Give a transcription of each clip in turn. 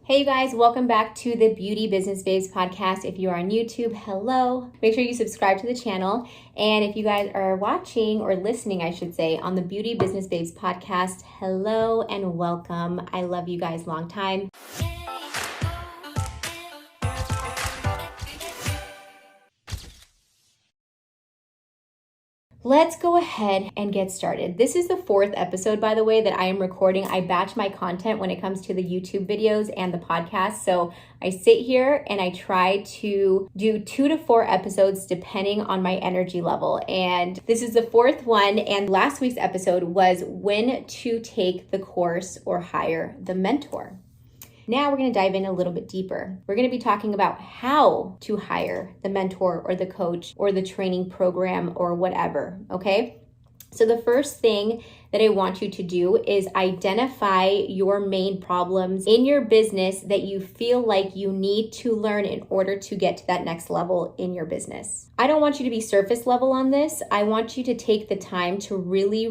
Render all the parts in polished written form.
Hey you guys, welcome back to the Beauty Business Babes podcast. If you are on YouTube, hello. Make sure you subscribe to the channel. And if you guys are watching or listening, I should say, on the Beauty Business Babes podcast, hello and welcome. I love you guys long time. Let's go ahead and get started. This is the fourth episode, by the way, that I am recording. I batch my content when it comes to the YouTube videos and the podcast. So I sit here and I try to do 2 to 4 episodes depending on my energy level. And this is the fourth one. And last week's episode was when to take the course or hire the mentor. Now we're going to dive in a little bit deeper. We're going to be talking about how to hire the mentor or the coach or the training program or whatever, okay? So the first thing that I want you to do is identify your main problems in your business that you feel like you need to learn in order to get to that next level in your business. I don't want you to be surface level on this. I want you to take the time to really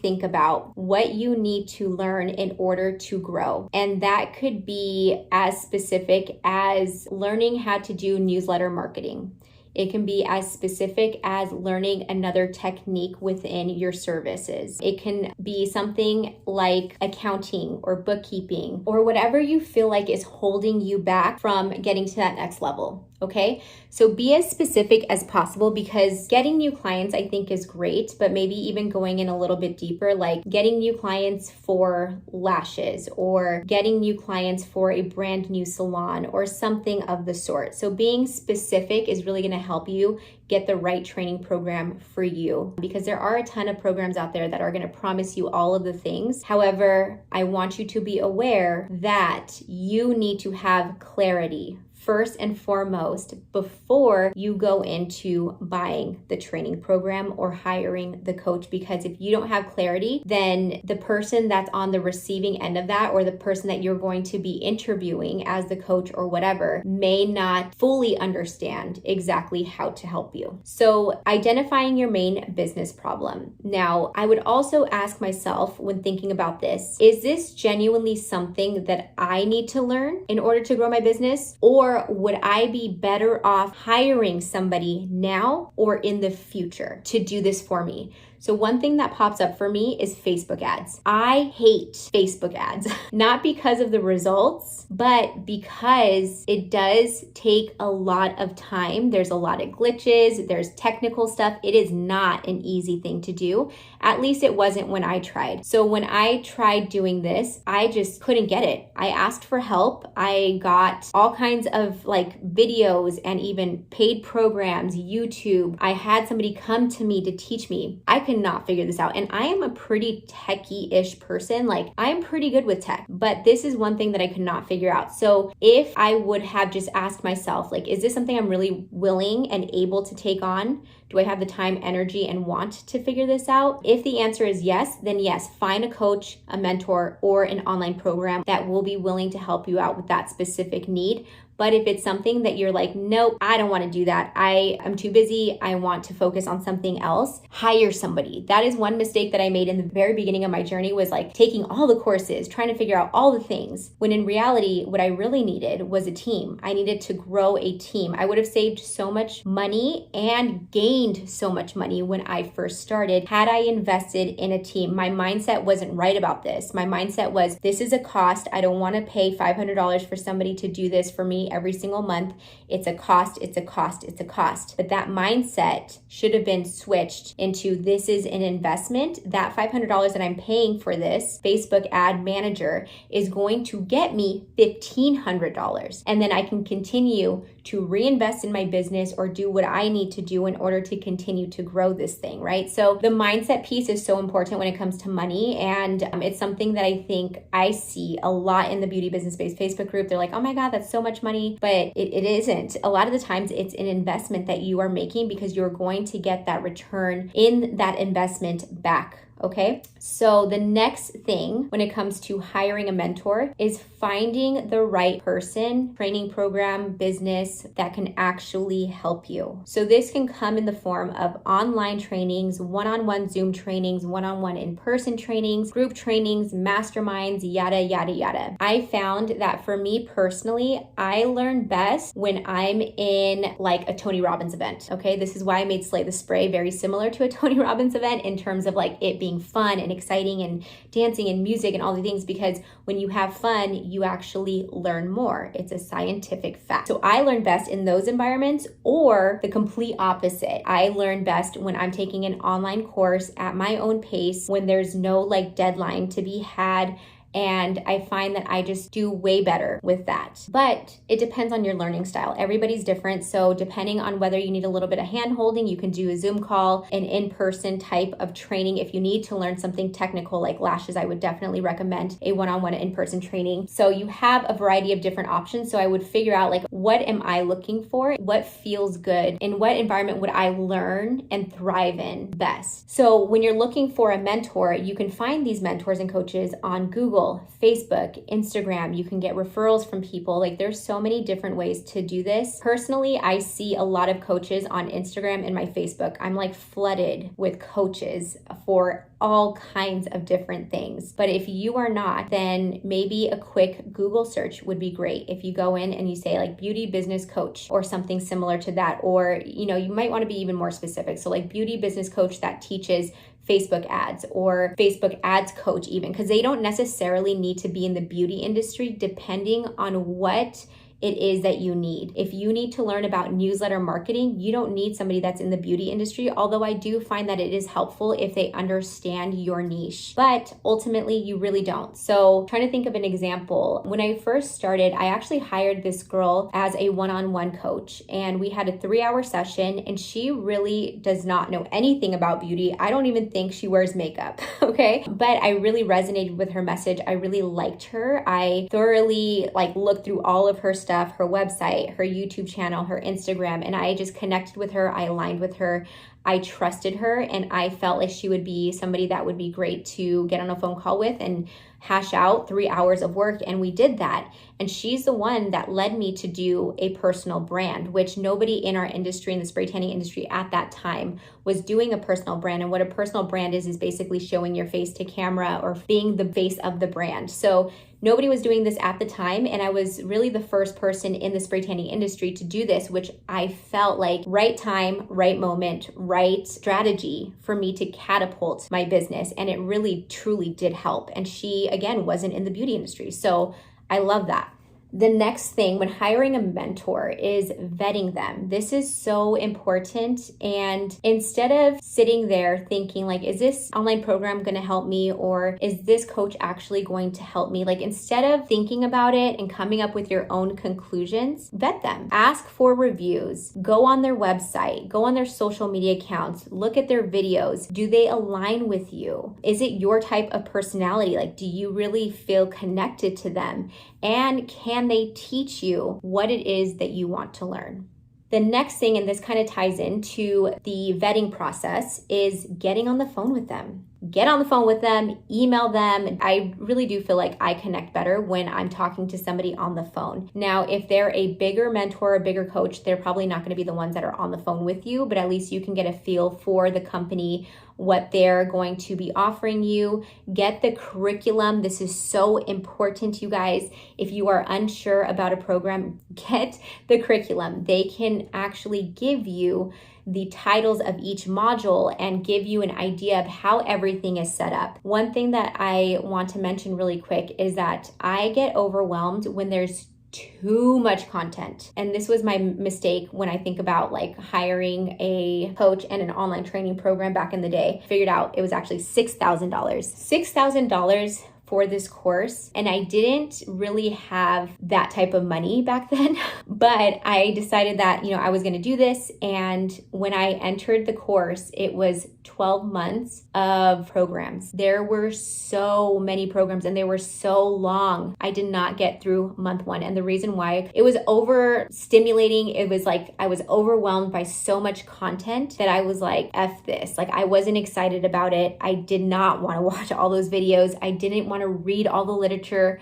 think about what you need to learn in order to grow. And that could be as specific as learning how to do newsletter marketing. It can be as specific as learning another technique within your services. It can be something like accounting or bookkeeping or whatever you feel like is holding you back from getting to that next level. Okay, so be as specific as possible because getting new clients I think is great, but maybe even going in a little bit deeper, like getting new clients for lashes or getting new clients for a brand new salon or something of the sort. So being specific is really going to help you get the right training program for you because there are a ton of programs out there that are going to promise you all of the things. However, I want you to be aware that you need to have clarity first and foremost before you go into buying the training program or hiring the coach, because if you don't have clarity, then the person that's on the receiving end of that or the person that you're going to be interviewing as the coach or whatever may not fully understand exactly how to help you. So identifying your main business problem. Now, I would also ask myself when thinking about this, is this genuinely something that I need to learn in order to grow my business? Or would I be better off hiring somebody now or in the future to do this for me? So one thing that pops up for me is Facebook ads. I hate Facebook ads, not because of the results, but because it does take a lot of time. There's a lot of glitches, there's technical stuff. It is not an easy thing to do. At least it wasn't when I tried. So when I tried doing this, I just couldn't get it. I asked for help. I got all kinds of videos and even paid programs, YouTube. I had somebody come to me to teach me. I could not figure this out. And I am a pretty techie-ish person. I am pretty good with tech, but this is one thing that I could not figure out. So if I would have just asked myself, is this something I'm really willing and able to take on? Do I have the time, energy, and want to figure this out? If the answer is yes, then yes, find a coach, a mentor, or an online program that will be willing to help you out with that specific need. But if it's something that you're like, nope, I don't want to do that. I am too busy. I want to focus on something else. Hire somebody. That is one mistake that I made in the very beginning of my journey was taking all the courses, trying to figure out all the things. When in reality, what I really needed was a team. I needed to grow a team. I would have saved so much money and gained so much money when I first started had I invested in a team. My mindset wasn't right about this. My mindset was, this is a cost. I don't want to pay $500 for somebody to do this for me every single month. It's a cost, it's a cost, it's a cost. But that mindset should have been switched into this is an investment. That $500 that I'm paying for this Facebook ad manager is going to get me $1,500. And then I can continue to reinvest in my business or do what I need to do in order to continue to grow this thing, right? So the mindset piece is so important when it comes to money. And it's something that I think I see a lot in the Beauty Business Babes Facebook group. They're like, oh my God, that's so much money. But it isn't. A lot of the times it's an investment that you are making because you're going to get that return in that investment back Okay, so the next thing when it comes to hiring a mentor is finding the right person, training program, business that can actually help you. So this can come in the form of online trainings, one-on-one Zoom trainings, one-on-one in-person trainings, group trainings, masterminds, yada, yada, yada. I found that for me personally, I learn best when I'm in like a Tony Robbins event. Okay, this is why I made Slay the Spray very similar to a Tony Robbins event in terms of like it being fun and exciting and dancing and music and all the things, because when you have fun, you actually learn more. It's a scientific fact. So I learn best in those environments, or the complete opposite. I learn best when I'm taking an online course at my own pace, when there's no like deadline to be had. And I find that I just do way better with that. But it depends on your learning style. Everybody's different. So depending on whether you need a little bit of hand holding, you can do a Zoom call, an in-person type of training. If you need to learn something technical like lashes, I would definitely recommend a one-on-one in-person training. So you have a variety of different options. So I would figure out like, what am I looking for? What feels good? In what environment would I learn and thrive in best? So when you're looking for a mentor, you can find these mentors and coaches on Google, Facebook, Instagram. You can get referrals from people. Like there's so many different ways to do this. Personally, I see a lot of coaches on Instagram and my Facebook. I'm like flooded with coaches for all kinds of different things. But if you are not, then maybe a quick Google search would be great. If you go in and you say like beauty business coach or something similar to that, or you might want to be even more specific. So like beauty business coach that teaches Facebook ads, or Facebook ads coach even, because they don't necessarily need to be in the beauty industry, depending on what it is that you need. If you need to learn about newsletter marketing, you don't need somebody that's in the beauty industry, although I do find that it is helpful if they understand your niche, but ultimately you really don't. So trying to think of an example. When I first started, I actually hired this girl as a one-on-one coach, and we had a 3-hour session, and she really does not know anything about beauty. I don't even think she wears makeup, okay? But I really resonated with her message. I really liked her. I thoroughly looked through all of her stuff, her website, her YouTube channel, her Instagram, and I just connected with her. I aligned with her. I trusted her, and I felt like she would be somebody that would be great to get on a phone call with and hash out 3 hours of work. And we did that. And she's the one that led me to do a personal brand, which nobody in our industry, in the spray tanning industry at that time, was doing a personal brand. And what a personal brand is basically showing your face to camera or being the face of the brand. So nobody was doing this at the time, and I was really the first person in the spray tanning industry to do this, which I felt like right time, right moment, right strategy for me to catapult my business. And it really, truly did help. And she, again, wasn't in the beauty industry. So I love that. The next thing when hiring a mentor is vetting them. This is so important. And instead of sitting there thinking like, is this online program going to help me? Or is this coach actually going to help me? Instead of thinking about it and coming up with your own conclusions, vet them. Ask for reviews. Go on their website. Go on their social media accounts. Look at their videos. Do they align with you? Is it your type of personality? Do you really feel connected to them? And can they teach you what it is that you want to learn? The next thing, and this kind of ties into the vetting process, is getting on the phone with them. Get on the phone with them, email them. I really do feel like I connect better when I'm talking to somebody on the phone. Now, if they're a bigger mentor, a bigger coach, they're probably not going to be the ones that are on the phone with you, but at least you can get a feel for the company, what they're going to be offering you. Get the curriculum. This is so important, you guys. If you are unsure about a program, get the curriculum. They can actually give you the titles of each module and give you an idea of how everything is set up. One thing that I want to mention really quick is that I get overwhelmed when there's too much content. And this was my mistake when I think about hiring a coach and an online training program back in the day. Figured out it was actually $6,000. $6,000 for this course. And I didn't really have that type of money back then, but I decided that, I was going to do this. And when I entered the course, it was 12 months of programs. There were so many programs and they were so long. I did not get through month one. And the reason why, it was overstimulating. It was like I was overwhelmed by so much content that I was like, F this. Like I wasn't excited about it. I did not want to watch all those videos. I didn't want to read all the literature.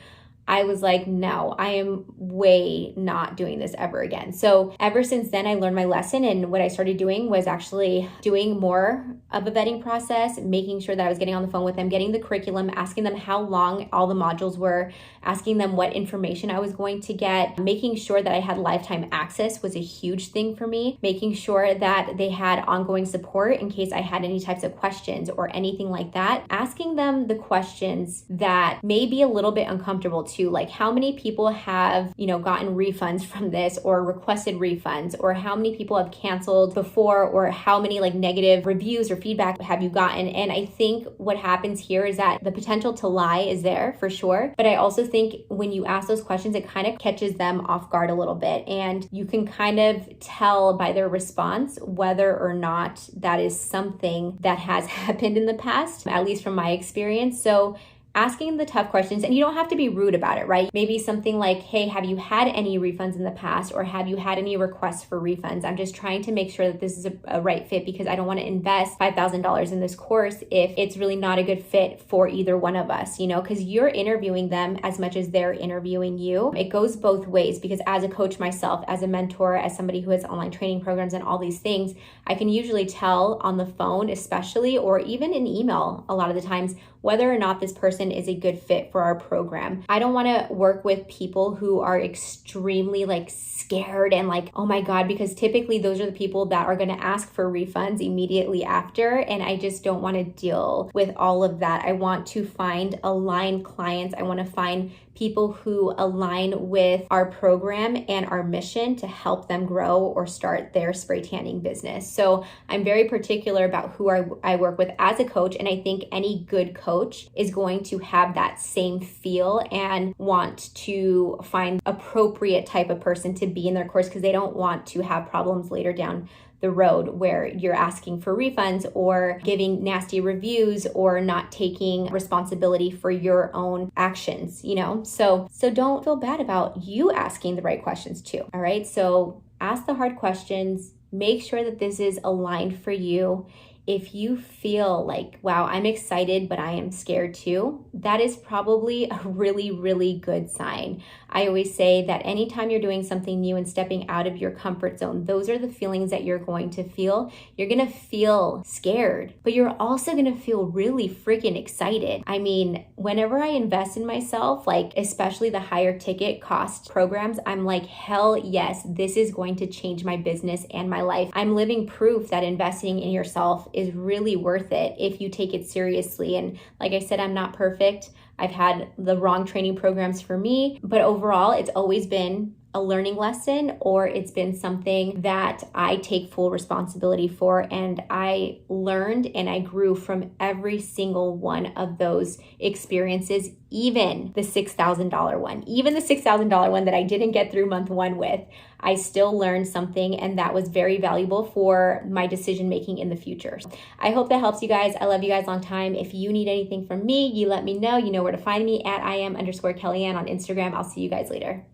I was like, no, I am way not doing this ever again. So ever since then, I learned my lesson. And what I started doing was actually doing more of a vetting process, making sure that I was getting on the phone with them, getting the curriculum, asking them how long all the modules were, asking them what information I was going to get, making sure that I had lifetime access was a huge thing for me, making sure that they had ongoing support in case I had any types of questions or anything like that, asking them the questions that may be a little bit uncomfortable too, like how many people have, gotten refunds from this or requested refunds, or how many people have canceled before, or how many like negative reviews or feedback have you gotten. And I think what happens here is that the potential to lie is there for sure. But I also think when you ask those questions, it kind of catches them off guard a little bit. And you can kind of tell by their response whether or not that is something that has happened in the past, at least from my experience. So asking the tough questions, and you don't have to be rude about it, right? Maybe something like, hey, have you had any refunds in the past, or have you had any requests for refunds? I'm just trying to make sure that this is a right fit, because I don't want to invest $5,000 in this course if it's really not a good fit for either one of us, because you're interviewing them as much as they're interviewing you. It goes both ways, because as a coach myself, as a mentor, as somebody who has online training programs and all these things, I can usually tell on the phone, especially, or even in email a lot of the times, whether or not this person is a good fit for our program. I don't want to work with people who are extremely like scared and like, oh my God, because typically those are the people that are going to ask for refunds immediately after. And I just don't want to deal with all of that. I want to find aligned clients. I want to find people who align with our program and our mission to help them grow or start their spray tanning business. So I'm very particular about who I work with as a coach. And I think any good coach is going to have that same feel and want to find appropriate type of person to be in their course, because they don't want to have problems later down the road where you're asking for refunds or giving nasty reviews or not taking responsibility for your own actions, So don't feel bad about you asking the right questions too. All right. So ask the hard questions, make sure that this is aligned for you. If you feel like, wow, I'm excited, but I am scared too, that is probably a really, really good sign. I always say that anytime you're doing something new and stepping out of your comfort zone, those are the feelings that you're going to feel. You're going to feel scared, but you're also going to feel really freaking excited. I mean, whenever I invest in myself, like especially the higher ticket cost programs, I'm like, hell yes, this is going to change my business and my life. I'm living proof that investing in yourself is really worth it if you take it seriously. And like I said, I'm not perfect. I've had the wrong training programs for me, but overall, it's always been a learning lesson, or it's been something that I take full responsibility for. And I learned and I grew from every single one of those experiences, even the $6,000 one, even the $6,000 one that I didn't get through month one with. I still learned something, and that was very valuable for my decision making in the future. I hope that helps you guys. I love you guys long time. If you need anything from me, you let me know. You know where to find me at @IM_Kellyanne on Instagram. I'll see you guys later.